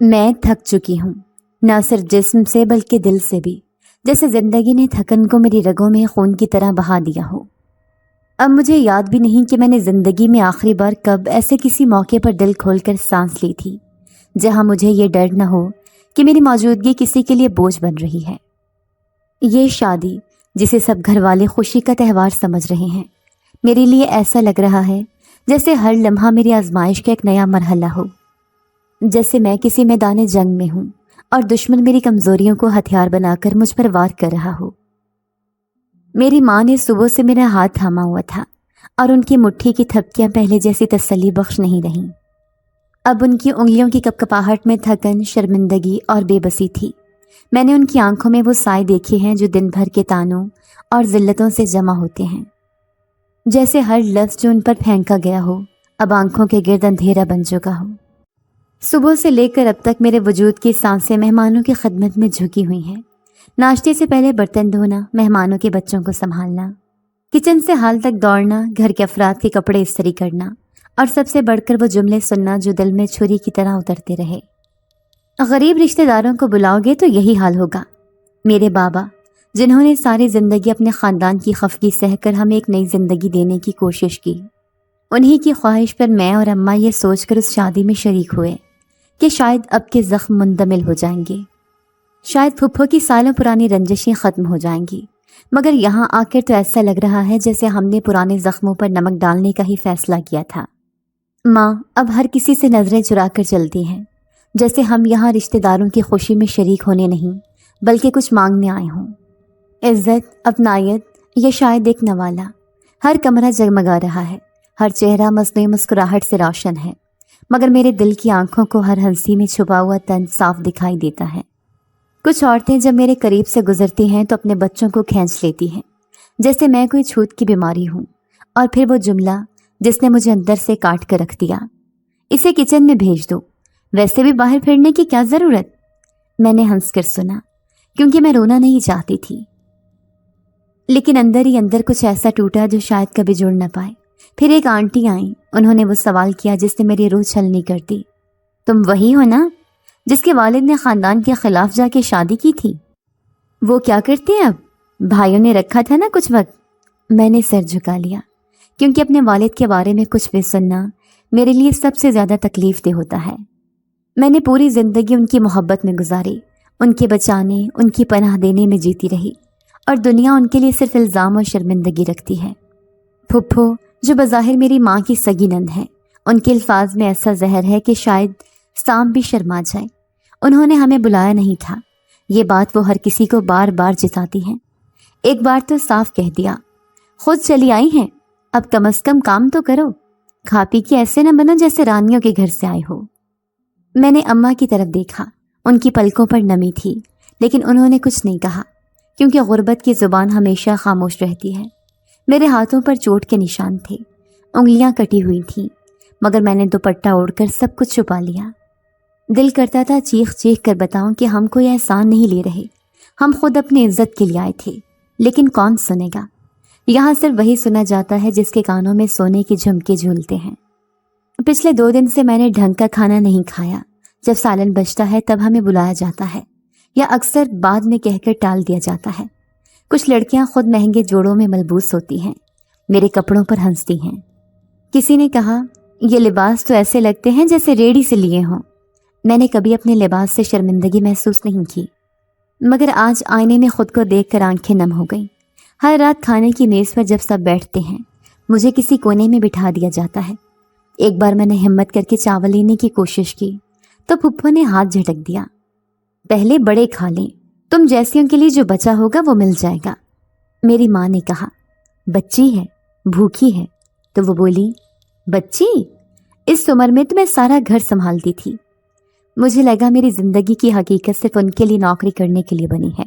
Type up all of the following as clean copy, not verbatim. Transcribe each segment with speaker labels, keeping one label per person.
Speaker 1: میں تھک چکی ہوں، نہ صرف جسم سے بلکہ دل سے بھی، جیسے زندگی نے تھکن کو میری رگوں میں خون کی طرح بہا دیا ہو۔ اب مجھے یاد بھی نہیں کہ میں نے زندگی میں آخری بار کب ایسے کسی موقع پر دل کھول کر سانس لی تھی جہاں مجھے یہ ڈر نہ ہو کہ میری موجودگی کسی کے لیے بوجھ بن رہی ہے۔ یہ شادی جسے سب گھر والے خوشی کا تہوار سمجھ رہے ہیں، میرے لیے ایسا لگ رہا ہے جیسے ہر لمحہ میری آزمائش کا ایک نیا مرحلہ ہو، جیسے میں کسی میدان جنگ میں ہوں اور دشمن میری کمزوریوں کو ہتھیار بنا کر مجھ پر وار کر رہا ہو۔ میری ماں نے صبح سے میرا ہاتھ تھاما ہوا تھا اور ان کی مٹھی کی تھپکیاں پہلے جیسی تسلی بخش نہیں رہیں۔ اب ان کی انگلیوں کی کپکپاہٹ میں تھکن، شرمندگی اور بے بسی تھی۔ میں نے ان کی آنکھوں میں وہ سائے دیکھے ہیں جو دن بھر کے تانوں اور ذلتوں سے جمع ہوتے ہیں، جیسے ہر لفظ جو ان پر پھینکا گیا ہو اب آنکھوں کے گرد اندھیرا بن چکا ہو۔ صبح سے لے کر اب تک میرے وجود کی سانسیں مہمانوں کی خدمت میں جھکی ہوئی ہیں۔ ناشتے سے پہلے برتن دھونا، مہمانوں کے بچوں کو سنبھالنا، کچن سے ہال تک دوڑنا، گھر کے افراد کے کپڑے استری کرنا، اور سب سے بڑھ کر وہ جملے سننا جو دل میں چھری کی طرح اترتے رہے۔ غریب رشتہ داروں کو بلاؤ گے تو یہی حال ہوگا۔ میرے بابا، جنہوں نے ساری زندگی اپنے خاندان کی خفگی سہ کر ہمیں ایک نئی زندگی دینے کی کوشش کی، انہی کی خواہش پر میں اور اماں یہ سوچ کر اس شادی میں شریک ہوئے کہ شاید اب کے زخم مندمل ہو جائیں گے، شاید پھپھو کی سالوں پرانی رنجشیں ختم ہو جائیں گی۔ مگر یہاں آ کر تو ایسا لگ رہا ہے جیسے ہم نے پرانے زخموں پر نمک ڈالنے کا ہی فیصلہ کیا تھا۔ ماں اب ہر کسی سے نظریں چرا کر چلتی ہیں، جیسے ہم یہاں رشتہ داروں کی خوشی میں شریک ہونے نہیں بلکہ کچھ مانگنے آئے ہوں۔ عزت، اپنائیت یا شاید ایک نوالا۔ ہر کمرہ جگمگا رہا ہے، ہر چہرہ مصنوعی مسکراہٹ سے روشن ہے، مگر میرے دل کی آنکھوں کو ہر ہنسی میں چھپا ہوا تن صاف دکھائی دیتا ہے۔ کچھ عورتیں جب میرے قریب سے گزرتی ہیں تو اپنے بچوں کو کھینچ لیتی ہیں، جیسے میں کوئی چھوت کی بیماری ہوں، اور پھر وہ جملہ جس نے مجھے اندر سے کاٹ کر رکھ دیا، اسے کچن میں بھیج دو، ویسے بھی باہر پھرنے کی کیا ضرورت؟ میں نے ہنس کر سنا، کیونکہ میں رونا نہیں چاہتی تھی، لیکن اندر ہی اندر کچھ ایسا ٹوٹا جو شاید کبھی جڑ نہ پائے۔ پھر ایک آنٹی آئیں، انہوں نے وہ سوال کیا جس نے میری روح چھلنی کر دی، تم وہی ہو نا جس کے والد نے خاندان کے خلاف جا کے شادی کی تھی؟ وہ کیا کرتے ہیں اب؟ بھائیوں نے رکھا تھا نا کچھ وقت۔ میں نے سر جھکا لیا، کیونکہ اپنے والد کے بارے میں کچھ بھی سننا میرے لیے سب سے زیادہ تکلیف دہ ہوتا ہے۔ میں نے پوری زندگی ان کی محبت میں گزاری، ان کے بچانے، ان کی پناہ دینے میں جیتی رہی، اور دنیا ان کے لیے صرف الزام اور شرمندگی رکھتی ہے۔ پھپھو، جو بظاہر میری ماں کی سگی نند ہے، ان کے الفاظ میں ایسا زہر ہے کہ شاید سانپ بھی شرما جائے۔ انہوں نے ہمیں بلایا نہیں تھا، یہ بات وہ ہر کسی کو بار بار جتاتی ہیں۔ ایک بار تو صاف کہہ دیا، خود چلی آئی ہیں، اب کم از کم کام تو کرو، کھا پی کے ایسے نہ بنو جیسے رانیوں کے گھر سے آئے ہو۔ میں نے اماں کی طرف دیکھا، ان کی پلکوں پر نمی تھی، لیکن انہوں نے کچھ نہیں کہا، کیونکہ غربت کی زبان ہمیشہ خاموش رہتی ہے۔ میرے ہاتھوں پر چوٹ کے نشان تھے، انگلیاں کٹی ہوئی تھیں، مگر میں نے دوپٹہ اوڑھ کر سب کچھ چھپا لیا۔ دل کرتا تھا چیخ چیخ کر بتاؤں کہ ہم کوئی احسان نہیں لے رہے، ہم خود اپنی عزت کے لیے آئے تھے، لیکن کون سنے گا؟ یہاں صرف وہی سنا جاتا ہے جس کے کانوں میں سونے کے جھمکے جھولتے ہیں۔ پچھلے 2 دن سے میں نے ڈھنگ کا کھانا نہیں کھایا۔ جب سالن بچتا ہے تب ہمیں بلایا جاتا ہے، یا اکثر بعد میں کہہ کر ٹال دیا جاتا ہے۔ کچھ لڑکیاں خود مہنگے جوڑوں میں ملبوس ہوتی ہیں، میرے کپڑوں پر ہنستی ہیں۔ کسی نے کہا، یہ لباس تو ایسے لگتے ہیں جیسے ریڑھی سے لیے ہوں۔ میں نے کبھی اپنے لباس سے شرمندگی محسوس نہیں کی، مگر آج آئینے میں خود کو دیکھ کر آنکھیں نم ہو گئیں۔ ہر رات کھانے کی میز پر جب سب بیٹھتے ہیں، مجھے کسی کونے میں بٹھا دیا جاتا ہے۔ ایک بار میں نے ہمت کر کے چاول لینے کی کوشش کی تو پھپھو نے ہاتھ جھٹک دیا، پہلے بڑے کھا لیں، تم جیسیوں کے لیے جو بچا ہوگا وہ مل جائے گا۔ میری ماں نے کہا، بچی ہے، بھوکی ہے، تو وہ بولی، بچی؟ اس عمر میں تو میں سارا گھر سنبھالتی تھی۔ مجھے لگا میری زندگی کی حقیقت صرف ان کے لیے نوکری کرنے کے لیے بنی ہے۔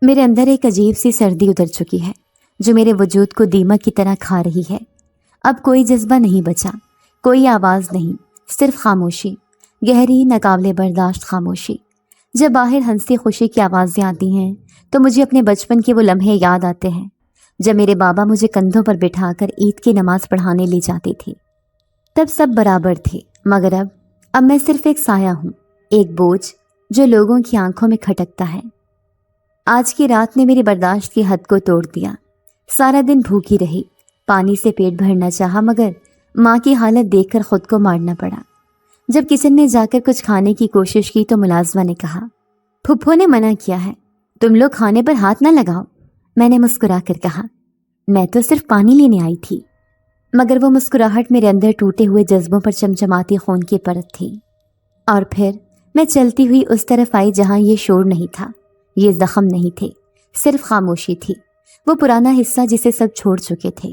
Speaker 1: میرے اندر ایک عجیب سی سردی اتر چکی ہے جو میرے وجود کو دیمک کی طرح کھا رہی ہے۔ اب کوئی جذبہ نہیں بچا، کوئی آواز نہیں، صرف خاموشی، گہری ناقابل برداشت خاموشی۔ جب باہر ہنسی خوشی کی آوازیں آتی ہیں تو مجھے اپنے بچپن کے وہ لمحے یاد آتے ہیں جب میرے بابا مجھے کندھوں پر بٹھا کر عید کی نماز پڑھانے لے جاتے تھے۔ تب سب برابر تھے، مگر اب میں صرف ایک سایہ ہوں، ایک بوجھ جو لوگوں کی آنکھوں میں کھٹکتا ہے۔ آج کی رات نے میری برداشت کی حد کو توڑ دیا۔ سارا دن بھوکی رہی، پانی سے پیٹ بھرنا چاہا، مگر ماں کی حالت دیکھ کر خود کو مارنا پڑا۔ جب کچن میں جا کر کچھ کھانے کی کوشش کی تو ملازمہ نے کہا، پھپھو نے منع کیا ہے، تم لوگ کھانے پر ہاتھ نہ لگاؤ۔ میں نے مسکرا کر کہا، میں تو صرف پانی لینے آئی تھی۔ مگر وہ مسکراہٹ میرے اندر ٹوٹے ہوئے جذبوں پر چمچماتی خون کی پرت تھی۔ اور پھر میں چلتی ہوئی اس طرف آئی جہاں یہ شور نہیں تھا، یہ زخم نہیں تھے، صرف خاموشی تھی، وہ پرانا حصہ جسے سب چھوڑ چکے تھے،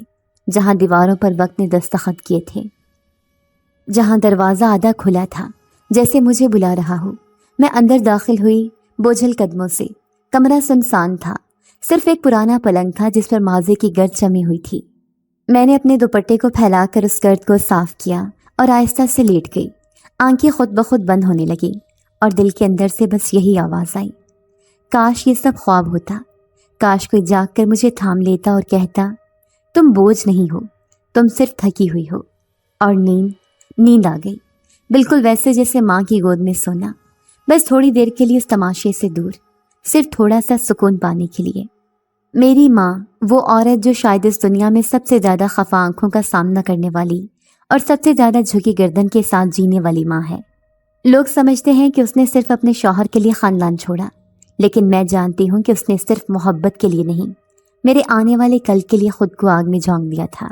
Speaker 1: جہاں دیواروں پر وقت نے دستخط کیے تھے، جہاں دروازہ آدھا کھلا تھا جیسے مجھے بلا رہا ہو۔ میں اندر داخل ہوئی بوجھل قدموں سے۔ کمرہ سنسان تھا، صرف ایک پرانا پلنگ تھا جس پر ماضی کی گرد جمی ہوئی تھی۔ میں نے اپنے دوپٹے کو پھیلا کر اس گرد کو صاف کیا اور آہستہ سے لیٹ گئی۔ آنکھیں خود بخود بند ہونے لگیں اور دل کے اندر سے بس یہی آواز آئی، کاش یہ سب خواب ہوتا، کاش کوئی جاگ کر مجھے تھام لیتا اور کہتا، تم بوجھ نہیں ہو، تم صرف تھکی ہوئی ہو۔ اور نیند آ گئی، بالکل ویسے جیسے ماں کی گود میں سونا، بس تھوڑی دیر کے لیے اس تماشے سے دور، صرف تھوڑا سا سکون پانے کے لیے۔ میری ماں، وہ عورت جو شاید اس دنیا میں سب سے زیادہ خفا آنکھوں کا سامنا کرنے والی اور سب سے زیادہ جھکی گردن کے ساتھ جینے والی ماں ہے۔ لوگ سمجھتے ہیں کہ اس نے صرف اپنے شوہر کے لیے خاندان چھوڑا، لیکن میں جانتی ہوں کہ اس نے صرف محبت کے لیے نہیں، میرے آنے والے کل کے لیے خود کو آگ میں جھونک دیا تھا۔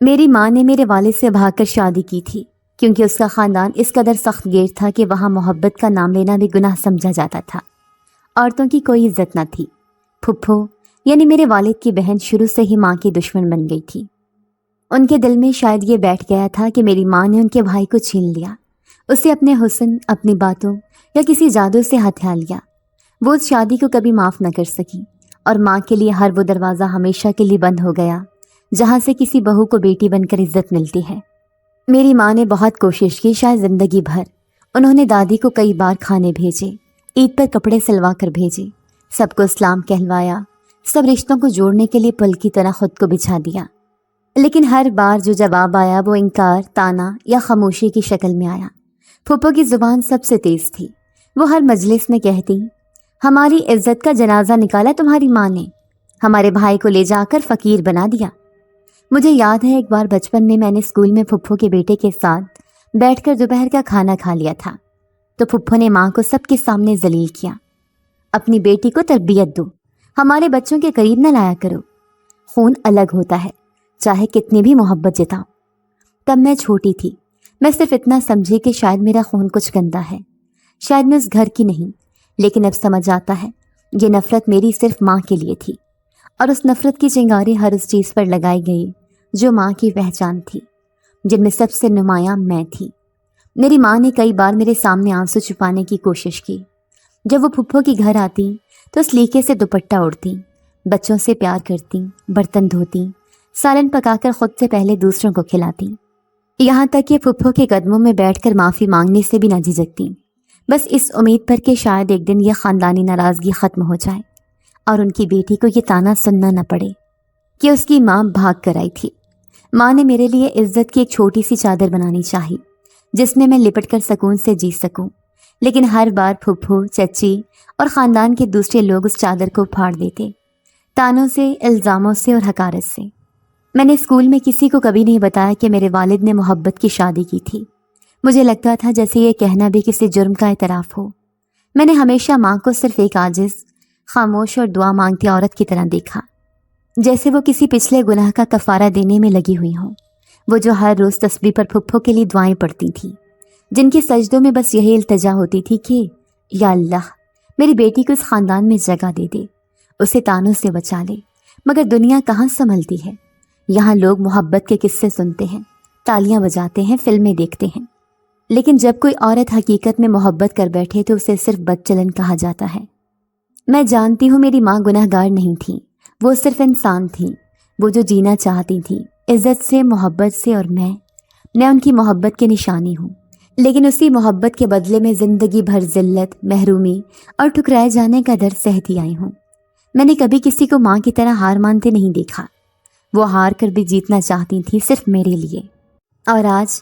Speaker 1: میری ماں نے میرے والد سے بھاگ کر شادی کی تھی، کیونکہ اس کا خاندان اس قدر سخت گیر تھا کہ وہاں محبت کا نام لینا بھی گناہ سمجھا جاتا تھا۔ عورتوں کی کوئی عزت نہ تھی۔ پھپھو یعنی میرے والد کی بہن شروع سے ہی ماں کی دشمن بن گئی تھی۔ ان کے دل میں شاید یہ بیٹھ گیا تھا کہ میری ماں نے ان کے بھائی کو چھین لیا، اسے اپنے حسن، اپنی باتوں یا کسی جادو سے ہتھیا لیا۔ وہ اس شادی کو کبھی معاف نہ کر سکی اور ماں کے لیے ہر وہ دروازہ ہمیشہ کے لیے بند ہو گیا جہاں سے کسی بہو کو بیٹی بن کر عزت ملتی ہے۔ میری ماں نے بہت کوشش کی، شاید زندگی بھر۔ انہوں نے دادی کو کئی بار کھانے بھیجے، عید پر کپڑے سلوا کر بھیجے، سب کو اسلام کہلوایا، سب رشتوں کو جوڑنے کے لیے پل کی طرح خود کو بچھا دیا، لیکن ہر بار جو جواب آیا وہ انکار، تانا یا خاموشی کی شکل میں آیا۔ پھپھو کی زبان سب سے تیز تھی، وہ ہر مجلس میں کہتی، ہماری عزت کا جنازہ نکالا تمہاری ماں نے، ہمارے بھائی کو لے جا کر فقیر بنا دیا۔ مجھے یاد ہے ایک بار بچپن میں نے اسکول میں پھپھو کے بیٹے کے ساتھ بیٹھ کر دوپہر کا کھانا کھا لیا تھا، تو پھپھو نے ماں کو سب کے سامنے ذلیل کیا، اپنی بیٹی کو تربیت دو، ہمارے بچوں کے قریب نہ لایا کرو، خون الگ ہوتا ہے چاہے کتنی بھی محبت جتاؤ۔ تب میں چھوٹی تھی، میں صرف اتنا سمجھی کہ شاید میرا خون کچھ گندا ہے، شاید میں اس گھر کی نہیں، لیکن اب سمجھ آتا ہے یہ نفرت میری صرف ماں کے لیے تھی، اور اس نفرت کی چنگاری ہر اس چیز پر لگائی گئی جو ماں کی پہچان تھی، جن میں سب سے نمایاں میں تھی۔ میری ماں نے کئی بار میرے سامنے آنسو چھپانے کی کوشش کی۔ جب وہ پھپھو کی گھر آتی تو اس لیکے سے دوپٹہ اوڑھتی، بچوں سے پیار کرتی، برتن دھوتی، سالن پکا کر خود سے پہلے دوسروں کو کھلاتی، یہاں تک کہ پھپھو کے قدموں میں بیٹھ کر معافی مانگنے سے بھی نہ جھجکتی، بس اس امید پر کہ شاید ایک دن یہ خاندانی ناراضگی ختم ہو جائے اور ان کی بیٹی کو یہ تانا سننا نہ پڑے کہ اس کی ماں بھاگ کر آئی تھی۔ ماں نے میرے لیے عزت کی ایک چھوٹی سی چادر بنانی چاہی جس میں لپٹ کر سکون سے جی سکوں، لیکن ہر بار پھپھو، چچی اور خاندان کے دوسرے لوگ اس چادر کو پھاڑ دیتے، تانوں سے، الزاموں سے اور حقارت سے۔ میں نے اسکول میں کسی کو کبھی نہیں بتایا کہ میرے والد نے محبت کی شادی کی تھی۔ مجھے لگتا تھا جیسے یہ کہنا بھی کسی جرم کا اعتراف ہو۔ میں نے ہمیشہ ماں کو صرف ایک عاجز، خاموش اور دعا مانگتی عورت کی طرح دیکھا، جیسے وہ کسی پچھلے گناہ کا کفارہ دینے میں لگی ہوئی ہوں۔ وہ جو ہر روز تسبیح پر پھپھو کے لیے دعائیں پڑھتی تھیں، جن کے سجدوں میں بس یہی التجا ہوتی تھی کہ یا اللہ میری بیٹی کو اس خاندان میں جگہ دے دے، اسے تانوں سے بچا لے۔ مگر دنیا کہاں سنبھلتی ہے، یہاں لوگ محبت کے قصے سنتے ہیں، تالیاں بجاتے ہیں، فلمیں دیکھتے ہیں، لیکن جب کوئی عورت حقیقت میں محبت کر بیٹھے تو اسے صرف بد چلن کہا جاتا ہے۔ میں جانتی ہوں میری ماں گناہ گار نہیں تھی، وہ صرف انسان تھیں، وہ جو جینا چاہتی تھیں عزت سے، محبت سے، اور میں ان کی محبت کی نشانی ہوں، لیکن اسی محبت کے بدلے میں زندگی بھر ذلت، محرومی اور ٹھکرائے جانے کا درد سہتی آئی ہوں۔ میں نے کبھی کسی کو ماں کی طرح ہار مانتے نہیں دیکھا، وہ ہار کر بھی جیتنا چاہتی تھی صرف میرے لیے، اور آج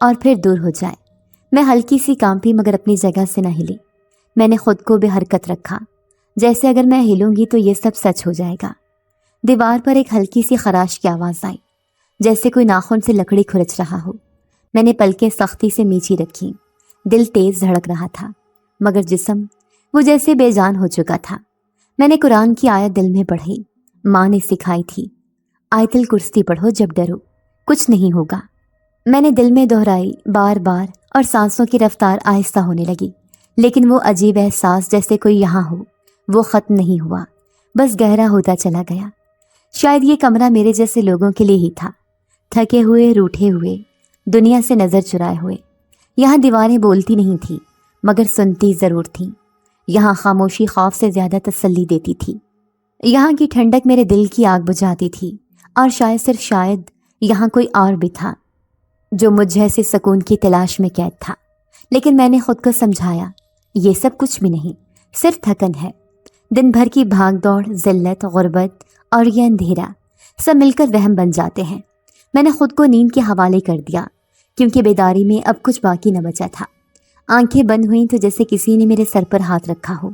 Speaker 1: اور پھر دور ہو جائے۔ میں ہلکی سی کانپی مگر اپنی جگہ سے نہ ہلی۔ میں نے خود کو بے حرکت رکھا، جیسے اگر میں ہلوں گی تو یہ سب سچ ہو جائے گا۔ دیوار پر ایک ہلکی سی خراش کی آواز آئی، جیسے کوئی ناخن سے لکڑی کھرچ رہا ہو۔ میں نے پلکیں سختی سے میچی رکھی، دل تیز دھڑک رہا تھا مگر جسم وہ جیسے بے جان ہو چکا تھا۔ میں نے قرآن کی آیت دل میں پڑھی، ماں نے سکھائی تھی، آیت الکرسی پڑھو جب ڈرو، کچھ نہیں ہوگا۔ میں نے دل میں دہرائی بار بار اور سانسوں کی رفتار آہستہ ہونے لگی، لیکن وہ عجیب احساس جیسے کوئی یہاں ہو وہ ختم نہیں ہوا، بس گہرا ہوتا چلا گیا۔ شاید یہ کمرہ میرے جیسے لوگوں کے لیے ہی تھا، تھکے ہوئے، روٹھے ہوئے، دنیا سے نظر چرائے ہوئے۔ یہاں دیواریں بولتی نہیں تھیں مگر سنتی ضرور تھیں۔ یہاں خاموشی خوف سے زیادہ تسلی دیتی تھی۔ یہاں کی ٹھنڈک میرے دل کی آگ بجھاتی تھی، اور شاید صرف شاید یہاں کوئی اور بھی تھا جو مجھ جیسے سکون کی تلاش میں قید تھا۔ لیکن میں نے خود کو سمجھایا یہ سب کچھ بھی نہیں، صرف تھکن ہے۔ دن بھر کی بھاگ دوڑ، ذلت، غربت اور یہ اندھیرا سب مل کر وہم بن جاتے ہیں۔ میں نے خود کو نیند کے حوالے کر دیا، کیونکہ بیداری میں اب کچھ باقی نہ بچا تھا۔ آنکھیں بند ہوئیں تو جیسے کسی نے میرے سر پر ہاتھ رکھا ہو،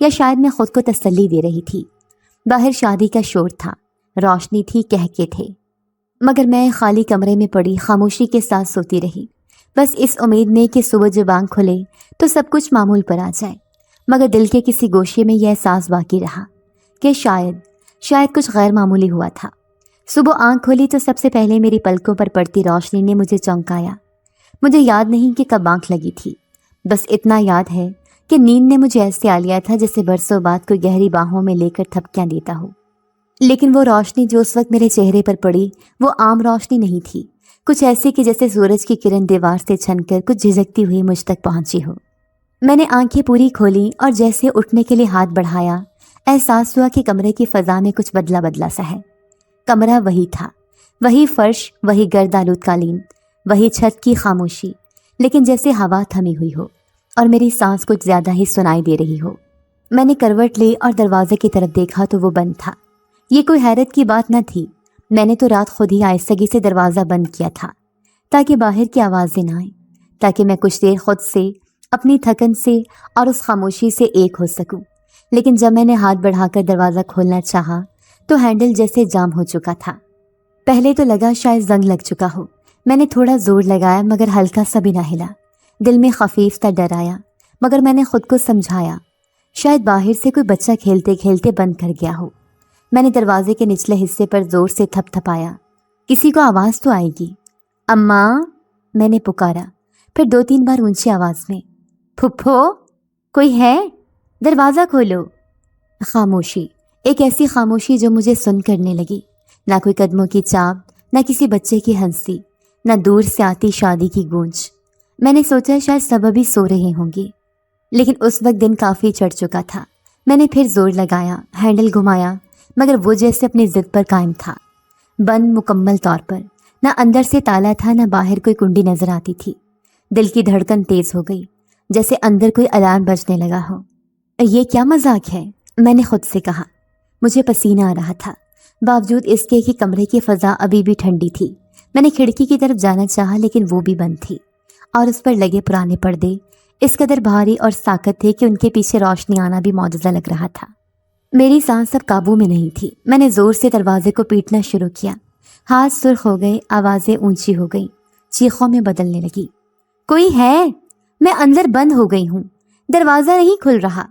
Speaker 1: یا شاید میں خود کو تسلی دے رہی تھی۔ باہر شادی کا شور تھا، روشنی تھی، کہکے تھے، مگر میں خالی کمرے میں پڑی خاموشی کے ساتھ سوتی رہی، بس اس امید میں کہ صبح جب آنکھ کھلے تو سب کچھ معمول پر آ جائے۔ مگر دل کے کسی گوشے میں یہ احساس باقی رہا کہ شاید کچھ غیر معمولی ہوا تھا۔ صبح آنکھ کھولی تو سب سے پہلے میری پلکوں پر پڑتی روشنی نے مجھے چونکایا۔ مجھے یاد نہیں کہ کب آنکھ لگی تھی، بس اتنا یاد ہے کہ نیند نے مجھے ایسے آ لیا تھا جیسے برسوں بعد کوئی گہری باہوں میں لے کر تھپکیاں دیتا ہو۔ لیکن وہ روشنی جو اس وقت میرے چہرے پر پڑی وہ عام روشنی نہیں تھی، کچھ ایسی کہ جیسے سورج کی کرن دیوار سے چھن کر کچھ جھجکتی ہوئی مجھ تک پہنچی ہو۔ میں نے آنکھیں پوری کھولی اور جیسے اٹھنے کے لیے ہاتھ بڑھایا، احساس ہوا کہ کمرے کی فضا میں کچھ بدلا سا ہے۔ کمرہ وہی تھا، وہی فرش، وہی گرد آلود قالین، وہی چھت کی خاموشی، لیکن جیسے ہوا تھمی ہوئی ہو اور میری سانس کچھ زیادہ ہی سنائی دے رہی ہو۔ میں نے کروٹ لی اور دروازے کی طرف دیکھا تو وہ بند تھا۔ یہ کوئی حیرت کی بات نہ تھی، میں نے تو رات خود ہی آہستگی سے دروازہ بند کیا تھا تاکہ باہر کی آوازیں نہ آئیں، تاکہ میں کچھ دیر خود سے، اپنی تھکن سے اور اس خاموشی سے ایک ہو سکوں۔ لیکن جب میں نے ہاتھ بڑھا کر دروازہ کھولنا چاہا تو ہینڈل جیسے جام ہو چکا تھا۔ پہلے تو لگا شاید زنگ لگ چکا ہو۔ میں نے تھوڑا زور لگایا مگر ہلکا سا بھی نہ ہلا۔ دل میں خفیف سا ڈر آیا، مگر میں نے خود کو سمجھایا شاید باہر سے کوئی بچہ کھیلتے کھیلتے بند کر گیا ہو۔ میں نے دروازے کے نچلے حصے پر زور سے تھپ تھپایا، کسی کو آواز تو آئے گی۔ اماں، میں نے پکارا، پھر 2-3 بار اونچی آواز میں، پھپھو، کوئی ہے؟ دروازہ کھولو۔ خاموشی، ایک ایسی خاموشی جو مجھے سن کرنے لگی، نہ کوئی قدموں کی چاپ، نہ کسی بچے کی ہنسی، نہ دور سے آتی شادی کی گونج۔ میں نے سوچا شاید سب ابھی سو رہے ہوں گے، لیکن اس وقت دن کافی چڑھ چکا تھا۔ میں نے پھر زور لگایا، ہینڈل گھمایا، مگر وہ جیسے اپنی ضد پر قائم تھا، بند مکمل طور پر۔ نہ اندر سے تالا تھا، نہ باہر کوئی کنڈی نظر آتی تھی۔ دل کی دھڑکن تیز ہو گئی، جیسے اندر کوئی الارم بجنے لگا ہو۔ یہ کیا مذاق ہے؟ میں نے خود سے کہا۔ مجھے پسینہ آ رہا تھا، باوجود اس کے کہ کمرے کی فضا ابھی بھی ٹھنڈی تھی۔ میں نے کھڑکی کی طرف جانا چاہا لیکن وہ بھی بند تھی، اور اس پر لگے پرانے پردے اس قدر بھاری اور ساکت تھے کہ ان کے پیچھے روشنی آنا بھی معجزہ لگ رہا تھا۔ میری سانس اب قابو میں نہیں تھی۔ میں نے زور سے دروازے کو پیٹنا شروع کیا، ہاتھ سرخ ہو گئے، آوازیں اونچی ہو گئیں، چیخوں میں بدلنے لگی۔ کوئی ہے؟ میں اندر بند ہو گئی ہوں، دروازہ نہیں کھل رہا۔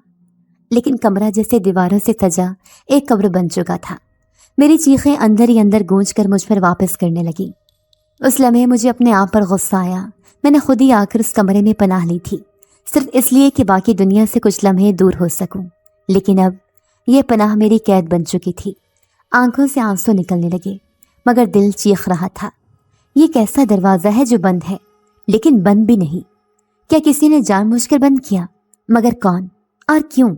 Speaker 1: لیکن کمرہ جیسے دیواروں سے سجا ایک قبر بن چکا تھا۔ میری چیخیں اندر ہی اندر گونج کر مجھ پر واپس کرنے لگی۔ اس لمحے مجھے اپنے آپ پر غصہ آیا۔ میں نے خود ہی آ کر اس کمرے میں پناہ لی تھی، صرف اس لیے کہ باقی دنیا سے کچھ لمحے دور ہو سکوں، لیکن اب یہ پناہ میری قید بن چکی تھی۔ آنکھوں سے آنسو نکلنے لگے، مگر دل چیخ رہا تھا، یہ کیسا دروازہ ہے جو بند ہے لیکن بند بھی نہیں؟ کیا کسی نے جان بوجھ کر بند کیا؟ مگر کون اور کیوں؟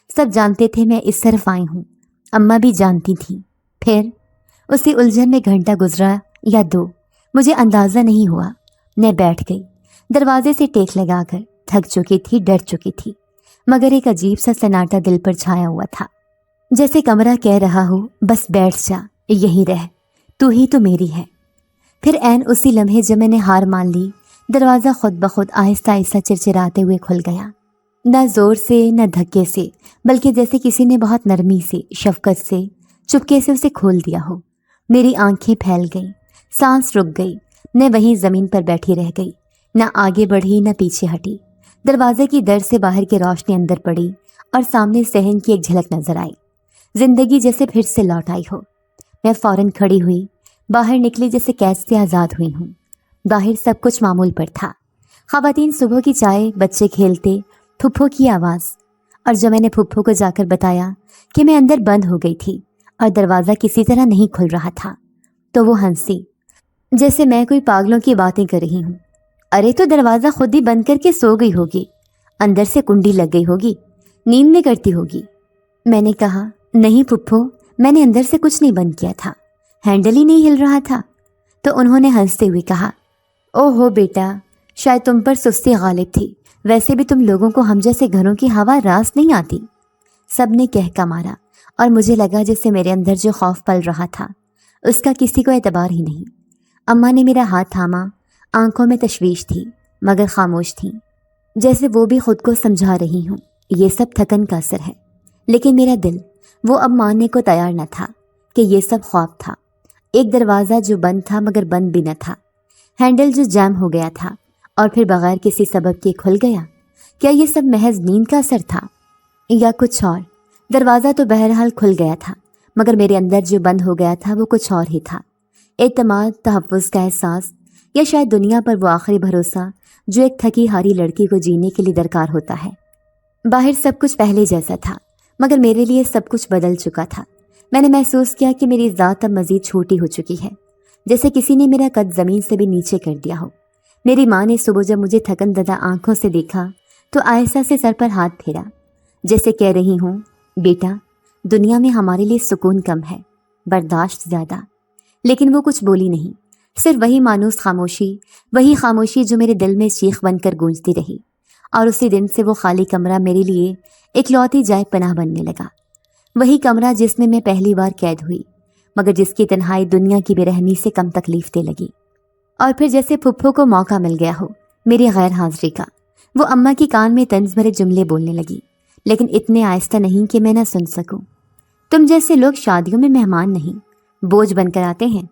Speaker 1: سب جانتے تھے میں اس طرف آئی ہوں، اماں بھی جانتی تھیں۔ پھر اسی الجھن میں گھنٹہ گزرا یا 2، مجھے اندازہ نہیں ہوا۔ میں بیٹھ گئی، دروازے سے ٹیک لگا کر، تھک چکی تھی، ڈر چکی تھی، مگر ایک عجیب سا سناٹا دل پر چھایا ہوا تھا، جیسے کمرہ کہہ رہا ہو بس بیٹھ جا، یہی رہ، تو ہی تو میری ہے۔ پھر عین اسی لمحے جب میں نے ہار مان لی، دروازہ خود بخود آہستہ آہستہ چرچراتے ہوئے کھل گیا، نہ زور سے نہ دھکے سے، بلکہ جیسے کسی نے بہت نرمی سے، شفقت سے، چپکے سے اسے کھول دیا ہو۔ میری آنکھیں پھیل گئیں، سانس رک گئی، میں وہیں زمین پر بیٹھی رہ گئی، نہ آگے بڑھی نہ پیچھے ہٹی۔ دروازے کی در سے باہر کی روشنی اندر پڑی اور سامنے صحن کی ایک جھلک نظر آئی، زندگی جیسے پھر سے لوٹ آئی ہو۔ میں فوراً کھڑی ہوئی، باہر نکلی جیسے قید سے آزاد ہوئی ہوں۔ باہر سب کچھ معمول پر تھا، خواتین صبح کی چائے، بچے کھیلتے، پھپھو کی آواز۔ اور جب میں نے پھپھو کو جا کر بتایا کہ میں اندر بند ہو گئی تھی اور دروازہ کسی طرح نہیں کھل رہا تھا، تو وہ ہنسی، جیسے میں کوئی پاگلوں کی باتیں کر رہی ہوں۔ ارے تو دروازہ خود ہی بند کر کے سو گئی ہوگی، اندر سے کنڈی لگ گئی ہوگی، نیند میں کرتی ہوگی۔ میں نے کہا، نہیں پھپھو، میں نے اندر سے کچھ نہیں بند کیا تھا، ہینڈل ہی نہیں ہل رہا تھا۔ تو انہوں نے ہنستے ہوئے کہا، او ہو بیٹا، شاید تم پر سستی غالب تھی، ویسے بھی تم لوگوں کو ہم جیسے گھروں کی ہوا راس نہیں آتی۔ سب نے کہکا مارا اور مجھے لگا جیسے میرے اندر جو خوف پل رہا تھا اس کا کسی کو اعتبار ہی نہیں۔ اماں نے میرا ہاتھ تھاما، آنکھوں میں تشویش تھی مگر خاموش تھیں، جیسے وہ بھی خود کو سمجھا رہی ہوں یہ سب تھکن کا اثر ہے۔ لیکن میرا دل وہ اب ماننے کو تیار نہ تھا کہ یہ سب خواب تھا، ایک دروازہ جو بند تھا مگر بند بھی نہ تھا، ہینڈل جو جام ہو گیا تھا اور پھر بغیر کسی سبب کے کھل گیا۔ کیا یہ سب محض نیند کا اثر تھا یا کچھ اور؟ دروازہ تو بہرحال کھل گیا تھا مگر میرے اندر جو بند ہو گیا تھا وہ کچھ اور ہی تھا، اعتماد، تحفظ کا احساس، یا شاید دنیا پر وہ آخری بھروسہ جو ایک تھکی ہاری لڑکی کو جینے کے لیے درکار ہوتا ہے۔ باہر سب کچھ پہلے جیسا تھا مگر میرے لیے سب کچھ بدل چکا تھا۔ میں نے محسوس کیا کہ میری ذات اب مزید چھوٹی ہو چکی ہے، جیسے کسی نے میرا قد زمین سے بھی نیچے کر دیا ہو۔ میری ماں نے صبح جب مجھے تھکن زدہ آنکھوں سے دیکھا تو آہستہ سے سر پر ہاتھ پھیرا، جیسے کہہ رہی ہوں، بیٹا، دنیا میں ہمارے لیے سکون کم ہے، برداشت زیادہ۔ لیکن وہ کچھ بولی نہیں، صرف وہی مانوس خاموشی، وہی خاموشی جو میرے دل میں چیخ بن کر گونجتی رہی۔ اور اسی دن سے وہ خالی کمرہ میرے لیے اکلوتی جائے پناہ بننے لگا، وہی کمرہ جس میں میں پہلی بار قید ہوئی مگر جس کی تنہائی دنیا کی بے رحمی سے کم تکلیف دے لگی۔ اور پھر جیسے پھپھو کو موقع مل گیا ہو میری غیر حاضری کا، وہ اماں کی کان میں طنز بھرے جملے بولنے لگی، لیکن اتنے آہستہ نہیں کہ میں نہ سن سکوں۔ تم جیسے لوگ شادیوں میں مہمان نہیں، بوجھ بن کر آتے ہیں،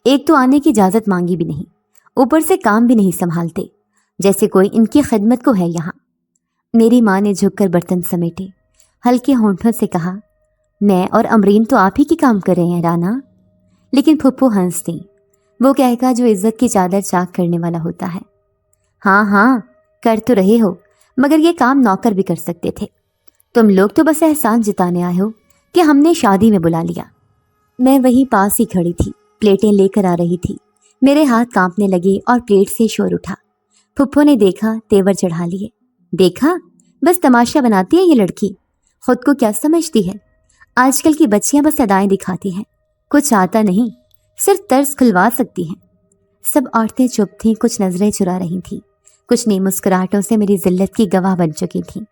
Speaker 1: ایک تو آنے کی اجازت مانگی بھی نہیں، اوپر سے کام بھی نہیں سنبھالتے، جیسے کوئی ان کی خدمت کو ہے یہاں۔ میری ماں نے جھک کر برتن سمیٹے، ہلکے ہونٹوں سے کہا، میں اور امرین تو آپ ہی کی کام کر رہے ہیں رانا۔ لیکن پھپھو ہنس دیں، وہ کہہ جو عزت کی چادر چاک کرنے والا ہوتا ہے، ہاں ہاں کر تو رہے ہو مگر یہ کام نوکر بھی کر سکتے تھے، تم لوگ تو بس احسان جتانے آئے ہو کہ ہم نے شادی میں بلا لیا۔ میں وہیں پاس ہی کھڑی تھی، پلیٹیں لے کر آ رہی تھی، میرے ہاتھ کانپنے لگے اور پلیٹ سے شور اٹھا۔ پھپھو نے دیکھا، تیور چڑھا لیے، دیکھا بس تماشا بناتی ہے یہ لڑکی، خود کو کیا سمجھتی ہے؟ آج کل کی بچیاں بس ادائیں دکھاتی ہیں، کچھ آتا نہیں، صرف طرز کھلوا سکتی ہیں۔ سب عورتیں چپ تھیں، کچھ نظریں چرا رہی تھیں، کچھ نے مسکراہٹوں سے میری ذلت کی گواہ بن چکی تھیں۔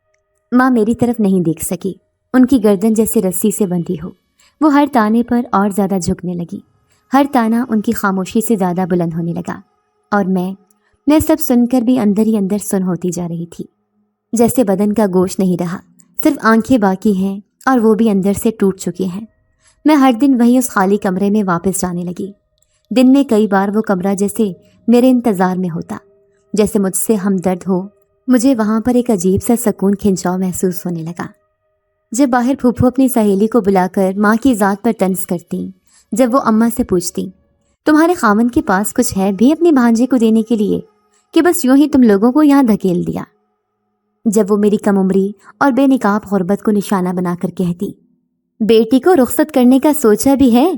Speaker 1: ماں میری طرف نہیں دیکھ سکی، ان کی گردن جیسے رسی سے بندھی ہو، وہ ہر تانے پر اور زیادہ جھکنے لگی، ہر تانا ان کی خاموشی سے زیادہ بلند ہونے لگا، اور میں سب سن کر بھی اندر ہی اندر سن ہوتی جا رہی تھی، جیسے بدن کا گوشت نہیں رہا، صرف آنکھیں باقی ہیں اور وہ بھی اندر سے ٹوٹ چکی ہیں۔ میں ہر دن وہی اس خالی کمرے میں واپس جانے لگی، دن میں کئی بار وہ کمرہ جیسے میرے انتظار میں ہوتا، جیسے مجھ سے ہمدرد ہو۔ مجھے وہاں پر ایک عجیب سا سکون کھنچاؤ محسوس ہونے لگا۔ جب باہر پھپھو اپنی سہیلی کو بلا کر ماں کی ذات پر طنز کرتی، جب وہ اماں سے پوچھتی، تمہارے خاوند کے پاس کچھ ہے بھی اپنی بھانجے کو دینے کے لیے کہ بس یوں ہی تم لوگوں کو یہاں دھکیل دیا؟ جب وہ میری کم عمری اور بے نقاب غربت کو نشانہ بنا کر کہتی، بیٹی کو رخصت کرنے کا سوچا بھی ہے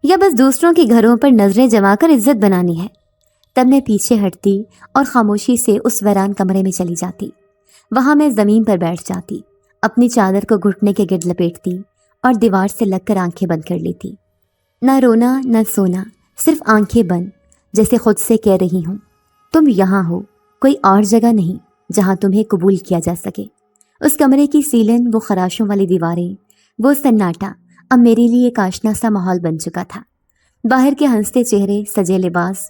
Speaker 1: یا بس دوسروں کے گھروں پر نظریں جما کر عزت بنانی ہے، تب میں پیچھے ہٹتی اور خاموشی سے اس ویران کمرے میں چلی جاتی۔ وہاں میں زمین پر بیٹھ جاتی، اپنی چادر کو گھٹنے کے گرد لپیٹتی اور دیوار سے لگ کر آنکھیں بند کر لیتی۔ نہ رونا نہ سونا، صرف آنکھیں بند، جیسے خود سے کہہ رہی ہوں، تم یہاں ہو، کوئی اور جگہ نہیں جہاں تمہیں قبول کیا جا سکے۔ اس کمرے کی سیلن، وہ خراشوں والی دیواریں، وہ سناٹا اب میرے لیے ایک آشنا سا ماحول بن چکا تھا۔ باہر کے ہنستے چہرے، سجے لباس،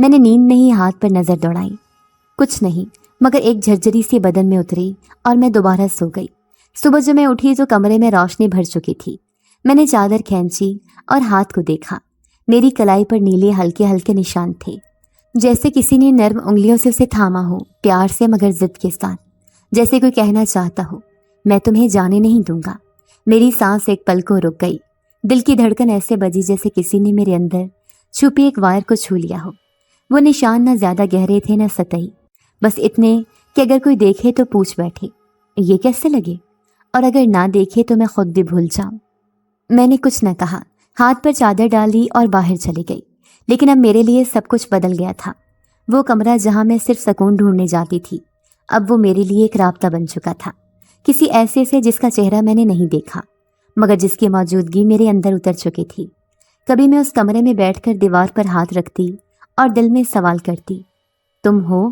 Speaker 1: میں نے نیند میں ہی ہاتھ پر نظر دوڑائی، کچھ نہیں مگر ایک جھرجری سی بدن میں اتری اور میں دوبارہ سو گئی۔ صبح جب میں اٹھی تو کمرے میں روشنی بھر چکی تھی۔ میں نے چادر کھینچی اور ہاتھ کو دیکھا، میری کلائی پر نیلے ہلکے ہلکے نشان تھے، جیسے کسی نے نرم انگلیوں سے اسے تھاما ہو، پیار سے مگر ضد کے ساتھ، جیسے کوئی کہنا چاہتا ہو میں تمہیں جانے نہیں دوں گا۔ میری سانس ایک پل کو رک گئی، دل کی دھڑکن ایسے بجی جیسے کسی نے میرے اندر چھپی ایک وائر کو چھو لیا ہو۔ وہ نشان نہ زیادہ گہرے تھے نہ سطحی، بس اتنے کہ اگر کوئی دیکھے تو پوچھ بیٹھے یہ کیسے لگے، اور اگر نہ دیکھے تو میں خود بھی بھول جاؤں۔ میں نے کچھ نہ کہا، ہاتھ پر چادر ڈالی اور باہر چلی گئی۔ لیکن اب میرے لیے سب کچھ بدل گیا تھا۔ وہ کمرہ جہاں میں صرف سکون ڈھونڈنے جاتی تھی، اب وہ میرے لیے ایک رابطہ بن چکا تھا، کسی ایسے سے جس کا چہرہ میں نے نہیں دیکھا مگر جس کی موجودگی میرے اندر اتر چکی تھی۔ کبھی میں اس کمرے میں بیٹھ کر دیوار پر ہاتھ رکھتی اور دل میں سوال کرتی، تم ہو؟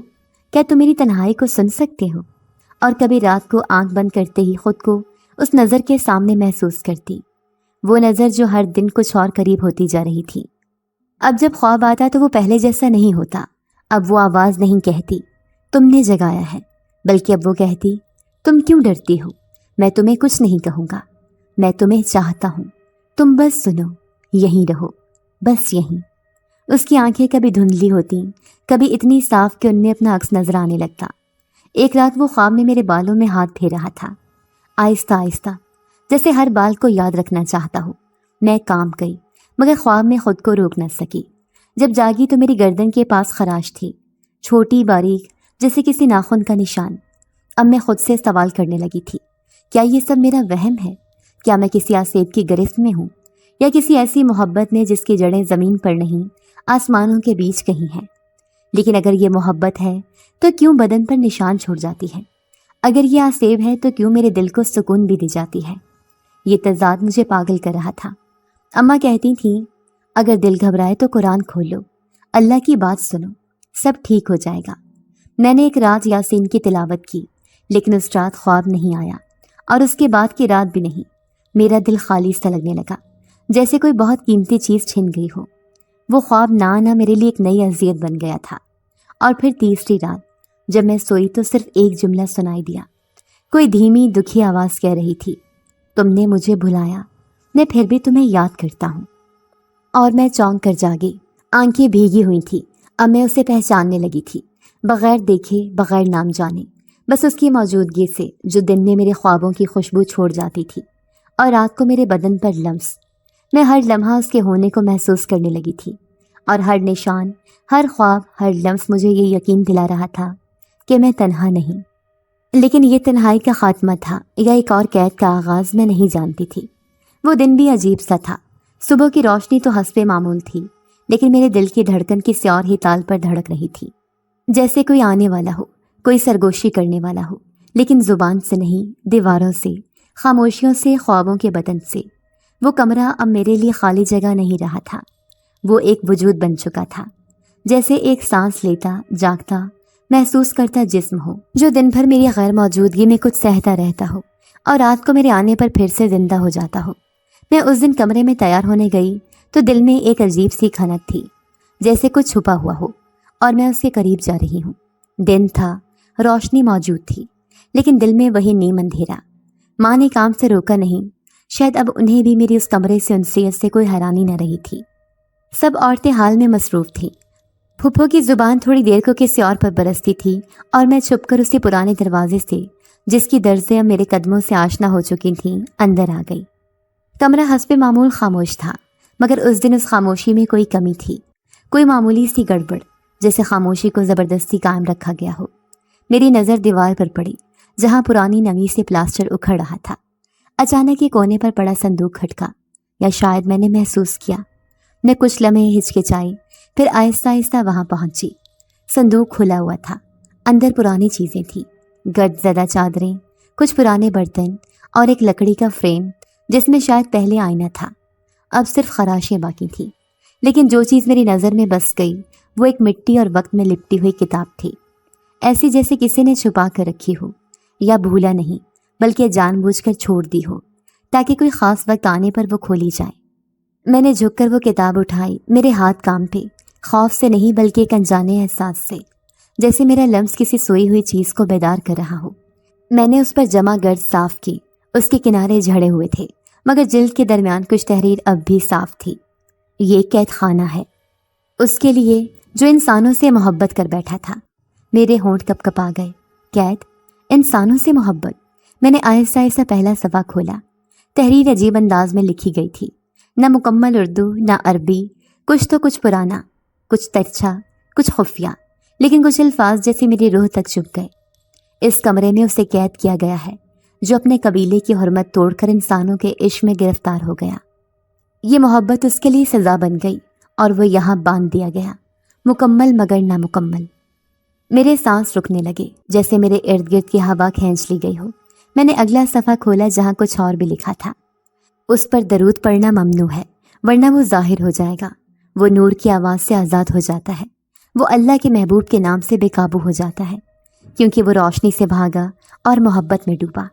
Speaker 1: کیا تم میری تنہائی کو سن سکتے ہو؟ اور کبھی رات کو آنکھ بند کرتے ہی خود کو اس نظر کے سامنے محسوس کرتی، وہ نظر جو ہر دن کچھ اور قریب ہوتی جا رہی تھی۔ اب جب خواب آتا تو وہ پہلے جیسا نہیں ہوتا۔ اب وہ آواز نہیں کہتی تم نے جگایا ہے، بلکہ اب وہ کہتی تم کیوں ڈرتی ہو؟ میں تمہیں کچھ نہیں کہوں گا، میں تمہیں چاہتا ہوں، تم بس سنو، یہیں رہو، بس یہیں۔ اس کی آنکھیں کبھی دھندلی ہوتی، کبھی اتنی صاف کہ ان میں اپنا عکس نظر آنے لگتا۔ ایک رات وہ خواب میں میرے بالوں میں ہاتھ پھیر رہا تھا، آہستہ آہستہ، جیسے ہر بال کو یاد رکھنا چاہتا ہوں۔ میں کام گئی مگر خواب میں خود کو روک نہ سکی۔ جب جاگی تو میری گردن کے پاس خراش تھی، چھوٹی باریک جیسے کسی ناخن کا نشان۔ اب میں خود سے سوال کرنے لگی تھی، کیا یہ سب میرا وہم ہے؟ کیا میں کسی آسیب کی گرفت میں ہوں، یا کسی ایسی محبت میں جس کی جڑیں زمین پر نہیں آسمانوں کے بیچ کہیں ہیں؟ لیکن اگر یہ محبت ہے تو کیوں بدن پر نشان چھوڑ جاتی ہے؟ اگر یہ آسیب ہے تو کیوں میرے دل کو سکون بھی دی جاتی ہے؟ یہ تضاد مجھے پاگل کر رہا تھا۔ اماں کہتی تھیں اگر دل گھبرائے تو قرآن کھول لو، اللہ کی بات سنو، سب ٹھیک ہو جائے گا۔ میں نے ایک رات یاسین کی تلاوت کی، لیکن اس رات خواب نہیں آیا، اور اس کے بعد کی رات بھی نہیں۔ میرا دل خالی سا لگنے لگا، جیسے کوئی بہت قیمتی چیز چھن گئی ہو۔ وہ خواب نہ آنا میرے لیے ایک نئی اذیت بن گیا تھا۔ اور پھر تیسری رات جب میں سوئی تو صرف ایک جملہ سنائی دیا، کوئی دھیمی دکھی آواز کہہ رہی تھی، تم نے مجھے بھلایا، میں پھر بھی تمہیں یاد کرتا ہوں۔ اور میں چونک کر جاگی، آنکھیں بھیگی ہوئی تھیں۔ اب میں اسے پہچاننے لگی تھی، بغیر دیکھے، بغیر نام جانے، بس اس کی موجودگی سے جو دن میں میرے خوابوں کی خوشبو چھوڑ جاتی تھی اور رات کو میرے بدن پر لمس۔ میں ہر لمحہ اس کے ہونے کو محسوس کرنے لگی تھی، اور ہر نشان، ہر خواب، ہر لمس مجھے یہ یقین دلا رہا تھا کہ میں تنہا نہیں۔ لیکن یہ تنہائی کا خاتمہ تھا یا ایک اور قید کا آغاز، میں نہیں جانتی تھی۔ وہ دن بھی عجیب سا تھا۔ صبح کی روشنی تو حسب معمول تھی، لیکن میرے دل کی دھڑکن کسی اور ہی تال پر دھڑک رہی تھی، جیسے کوئی آنے والا ہو، کوئی سرگوشی کرنے والا ہو، لیکن زبان سے نہیں، دیواروں سے، خاموشیوں سے، خوابوں کے بدن سے۔ وہ کمرہ اب میرے لیے خالی جگہ نہیں رہا تھا، وہ ایک وجود بن چکا تھا، جیسے ایک سانس لیتا، جاگتا، محسوس کرتا جسم ہو، جو دن بھر میری غیر موجودگی میں کچھ سہتا رہتا ہو اور رات کو میرے آنے پر پھر سے زندہ ہو جاتا ہو۔ میں اس دن کمرے میں تیار ہونے گئی تو دل میں ایک عجیب سی کھنک تھی، جیسے کچھ چھپا ہوا ہو، اور میں اس کے قریب جا رہی ہوں۔ دن تھا، روشنی موجود تھی، لیکن دل میں وہی نیم اندھیرا۔ ماں نے کام سے روکا نہیں، شاید اب انہیں بھی میری اس کمرے سے انسیت سے کوئی حیرانی نہ رہی تھی۔ سب عورتیں حال میں مصروف تھیں۔ پھپھو کی زبان تھوڑی دیر کو کسی اور پر برستی تھی، اور میں چھپ کر اسی پرانے دروازے سے، جس کی درزیں اب میرے قدموں سے آشنا ہو چکی تھیں، اندر آ گئی۔ کمرہ حسب معمول خاموش تھا، مگر اس دن اس خاموشی میں کوئی کمی تھی، کوئی معمولی سی گڑبڑ، جیسے خاموشی کو زبردستی قائم رکھا گیا ہو۔ میری نظر دیوار پر پڑی، جہاں پرانی نمی سے پلاسٹر اکھڑ رہا تھا۔ اچانک یہ کونے پر پڑا صندوق کھٹکا، یا شاید میں نے محسوس کیا۔ میں کچھ لمحے ہچکچائی، پھر آہستہ آہستہ وہاں پہنچی۔ صندوق کھلا ہوا تھا، اندر پرانی چیزیں تھیں، گرد زدہ چادریں، کچھ پرانے برتن، اور ایک لکڑی کا فریم جس میں شاید پہلے آئینہ تھا۔ اب صرف خراشیں باقی تھیں، لیکن جو چیز میری نظر میں بس گئی وہ ایک مٹی اور وقت میں لپٹی ہوئی کتاب تھی، ایسی جیسے کسی نے چھپا کر رکھی ہو، یا بھولا نہیں بلکہ جان بوجھ کر چھوڑ دی ہو تاکہ کوئی خاص وقت آنے پر وہ کھولی جائے۔ میں نے جھک کر وہ کتاب اٹھائی، میرے ہاتھ کام پہ، خوف سے نہیں بلکہ ایک انجانے احساس سے، جیسے میرا لمس کسی سوئی ہوئی چیز کو بیدار کر رہا ہو۔ میں نے اس پر جمع گرد صاف کی، اس کے کنارے جھڑے ہوئے تھے مگر جلد کے درمیان کچھ تحریر اب بھی صاف تھی۔ یہ قید خانہ ہے، اس کے لیے جو انسانوں سے محبت کر بیٹھا تھا۔ میرے ہونٹ کپ کپا گئے۔ قید، انسانوں سے محبت۔ میں نے آہستہ آہستہ پہلا صفحہ کھولا۔ تحریر عجیب انداز میں لکھی گئی تھی، نہ مکمل اردو نہ عربی، کچھ پرانا، کچھ ترچھا، کچھ خفیہ، لیکن کچھ الفاظ جیسے میری روح تک چھپ گئے۔ اس کمرے میں اسے قید کیا گیا ہے جو اپنے قبیلے کی حرمت توڑ کر انسانوں کے عشق میں گرفتار ہو گیا۔ یہ محبت اس کے لیے سزا بن گئی اور وہ یہاں باندھ دیا گیا، مکمل مگر نامکمل۔ میرے سانس رکنے لگے، جیسے میرے ارد گرد کی ہوا کھینچ لی گئی ہو۔ میں نے اگلا صفحہ کھولا جہاں کچھ اور بھی لکھا تھا۔ اس پر درود پڑھنا ممنوع ہے ورنہ وہ ظاہر ہو جائے گا۔ وہ نور کی آواز سے آزاد ہو جاتا ہے، وہ اللہ کے محبوب کے نام سے بے قابو ہو جاتا ہے، کیونکہ وہ روشنی سے بھاگا اور محبت میں ڈوبا۔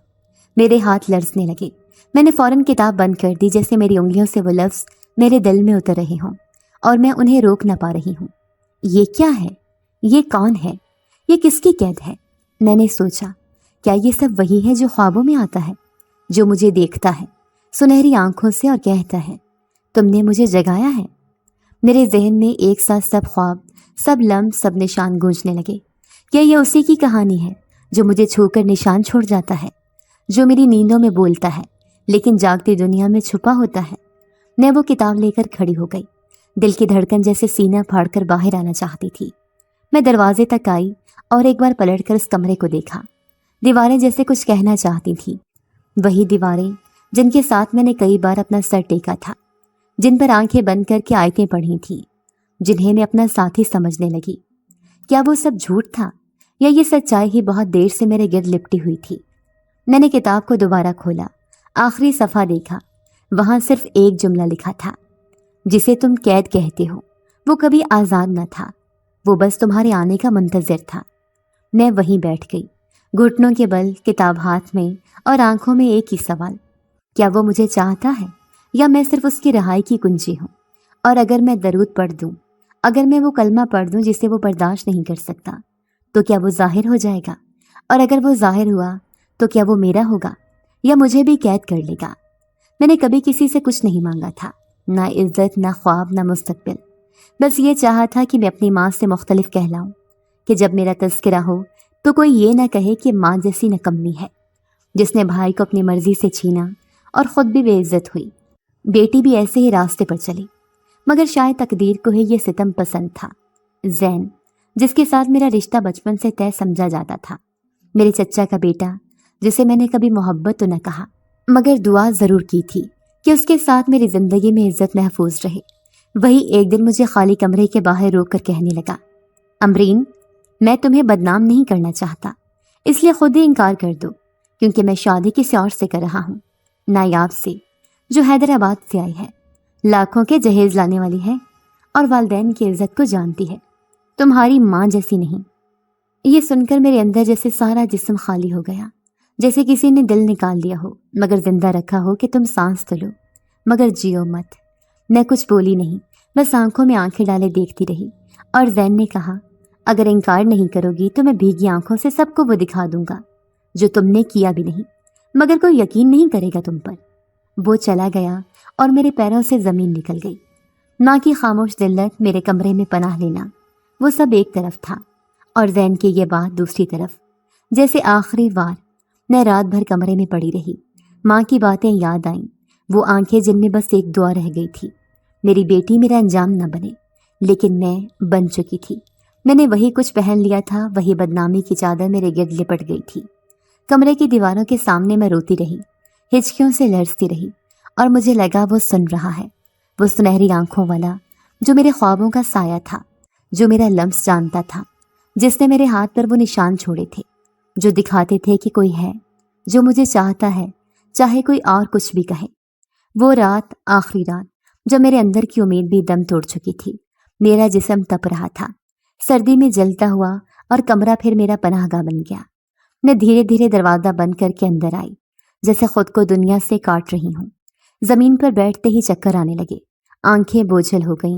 Speaker 1: میرے ہاتھ لرزنے لگے۔ میں نے فوراً کتاب بند کر دی، جیسے میری انگلیوں سے وہ لفظ میرے دل میں اتر رہے ہوں اور میں انہیں روک نہ پا رہی ہوں۔ یہ کیا ہے؟ یہ کون ہے؟ یہ کس کی قید ہے؟ میں نے سوچا، کیا یہ سب وہی ہے جو خوابوں میں آتا ہے، جو مجھے دیکھتا ہے سنہری آنکھوں سے اور کہتا ہے تم نے مجھے جگایا ہے؟ میرے ذہن میں ایک ساتھ سب خواب، سب لمح، سب نشان گونجنے لگے۔ کیا یہ اسی کی کہانی ہے جو مجھے چھو کر نشان چھوڑ جاتا ہے، جو میری نیندوں میں بولتا ہے لیکن جاگتی دنیا میں چھپا ہوتا ہے؟ میں وہ کتاب لے کر کھڑی ہو گئی، دل کی دھڑکن جیسے سینہ پھاڑ کر باہر آنا چاہتی تھی۔ میں دروازے تک آئی اور ایک بار پلٹ کر اس کمرے کو دیکھا۔ دیواریں جیسے کچھ کہنا چاہتی تھیں، وہی دیواریں جن کے ساتھ میں نے کئی بار اپنا سر ٹیکا تھا، جن پر آنکھیں بند کر کے آیتیں پڑھی تھیں، جنہیں میں اپنا ساتھی سمجھنے لگی۔ کیا وہ سب جھوٹ تھا یا یہ سچائی ہی بہت دیر سے میرے گرد لپٹی ہوئی تھی؟ میں نے کتاب کو دوبارہ کھولا، آخری صفحہ دیکھا۔ وہاں صرف ایک جملہ لکھا تھا، جسے تم قید کہتے ہو وہ کبھی آزاد نہ تھا، وہ بس تمہارے آنے کا منتظر تھا۔ میں وہیں بیٹھ گئی، گھٹنوں کے بل، کتاب ہاتھ میں اور آنکھوں میں ایک ہی سوال، کیا وہ مجھے چاہتا ہے یا میں صرف اس کی رہائی کی کنجی ہوں؟ اور اگر میں درود پڑھ دوں، اگر میں وہ کلمہ پڑھ دوں جسے وہ برداشت نہیں کر سکتا، تو کیا وہ ظاہر ہو جائے گا؟ اور اگر وہ ظاہر ہوا تو کیا وہ میرا ہوگا یا مجھے بھی قید کر لے گا؟ میں نے کبھی کسی سے کچھ نہیں مانگا تھا، نہ عزت، نہ خواب، نہ مستقبل۔ بس یہ چاہا تھا کہ میں اپنی ماں سے مختلف کہلاؤں، کہ جب میرا تذکرہ ہو تو کوئی یہ نہ کہے کہ ماں جیسی نکمی ہے، جس نے بھائی کو اپنی مرضی سے چھینا اور خود بھی بے عزت ہوئی۔ بیٹی بھی ایسے ہی راستے پر چلی، مگر شاید تقدیر کو ہی یہ ستم پسند تھا۔ زین، جس کے ساتھ میرا رشتہ بچپن سے طے سمجھا جاتا تھا، میرے چچا کا بیٹا، جسے میں نے کبھی محبت تو نہ کہا مگر دعا ضرور کی تھی کہ اس کے ساتھ میری زندگی میں عزت محفوظ رہے، وہی ایک دن مجھے خالی کمرے کے باہر روک کر کہنے لگا، امرین، میں تمہیں بدنام نہیں کرنا چاہتا، اس لیے خود ہی انکار کر دو، کیونکہ میں شادی کسی اور سے کر رہا ہوں، نایاب سے، جو حیدرآباد سے آئی ہے، لاکھوں کے جہیز لانے والی ہے اور والدین کی عزت کو جانتی ہے، تمہاری ماں جیسی نہیں۔ یہ سن کر میرے اندر جیسے سارا جسم خالی ہو گیا، جیسے کسی نے دل نکال لیا ہو مگر زندہ رکھا ہو کہ تم سانس تو لو مگر جیو مت۔ میں کچھ بولی نہیں، بس آنکھوں میں آنکھیں ڈالے دیکھتی رہی، اور زین نے کہا، اگر انکار نہیں کرو گی تو میں بھیگی آنکھوں سے سب کو وہ دکھا دوں گا جو تم نے کیا بھی نہیں، مگر کوئی یقین نہیں کرے گا تم پر۔ وہ چلا گیا اور میرے پیروں سے زمین نکل گئی۔ ماں کی خاموش ذلت، میرے کمرے میں پناہ لینا، وہ سب ایک طرف تھا، اور زین کی یہ بات دوسری طرف۔ جیسے آخری بار میں رات بھر کمرے میں پڑی رہی، ماں کی باتیں یاد آئیں، وہ آنکھیں جن میں بس ایک دعا رہ گئی تھی، میری بیٹی میرا انجام نہ بنے، لیکن میں بن چکی تھی۔ میں نے وہی کچھ پہن لیا تھا، وہی بدنامی کی چادر میرے گرد لپٹ گئی تھی۔ کمرے کی دیواروں کے سامنے میں روتی رہی، ہچکیوں سے لرزتی رہی، اور مجھے لگا وہ سن رہا ہے، وہ سنہری آنکھوں والا جو میرے خوابوں کا سایہ تھا، جو میرا لمس جانتا تھا، جس نے میرے ہاتھ پر وہ نشان چھوڑے تھے جو دکھاتے تھے کہ کوئی ہے جو مجھے چاہتا ہے، چاہے کوئی اور کچھ بھی کہے۔ وہ رات، آخری رات، جب میرے اندر کی امید بھی دم توڑ چکی تھی، میرا جسم تپ رہا تھا، سردی میں جلتا ہوا، اور کمرہ پھر میرا پناہ گاہ بن گیا۔ میں دھیرے دھیرے دروازہ بند کر کے اندر آئی، جیسے خود کو دنیا سے کاٹ رہی ہوں۔ زمین پر بیٹھتے ہی چکر آنے لگے، آنکھیں بوجھل ہو گئیں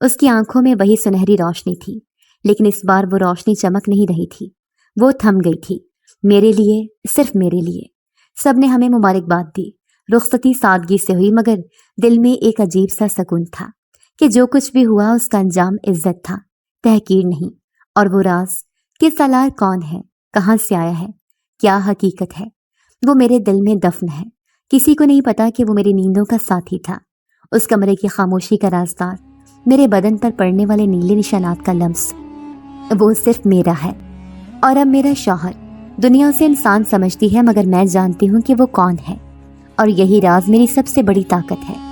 Speaker 1: اس کی آنکھوں میں وہی سنہری روشنی تھی، لیکن اس بار وہ روشنی چمک نہیں رہی تھی، وہ تھم گئی تھی، میرے لیے، صرف میرے لیے۔ سب نے ہمیں مبارکباد دی۔ رخصتی سادگی سے ہوئی، مگر دل میں ایک عجیب سا سکون تھا کہ جو کچھ بھی ہوا اس کا انجام عزت تھا، تحقیر نہیں۔ اور وہ راز کہ سالار کون ہے، کہاں سے آیا ہے، کیا حقیقت ہے، وہ میرے دل میں دفن ہے۔ کسی کو نہیں پتا کہ وہ میری نیندوں کا ساتھی تھا، اس کمرے کی خاموشی کا رازدار، میرے بدن پر پڑنے والے نیلے نشانات کا لمس، وہ صرف میرا ہے۔ اور اب میرا شوہر، دنیا اسے انسان سمجھتی ہے، مگر میں جانتی ہوں کہ وہ کون ہے، اور یہی راز میری سب سے بڑی طاقت ہے۔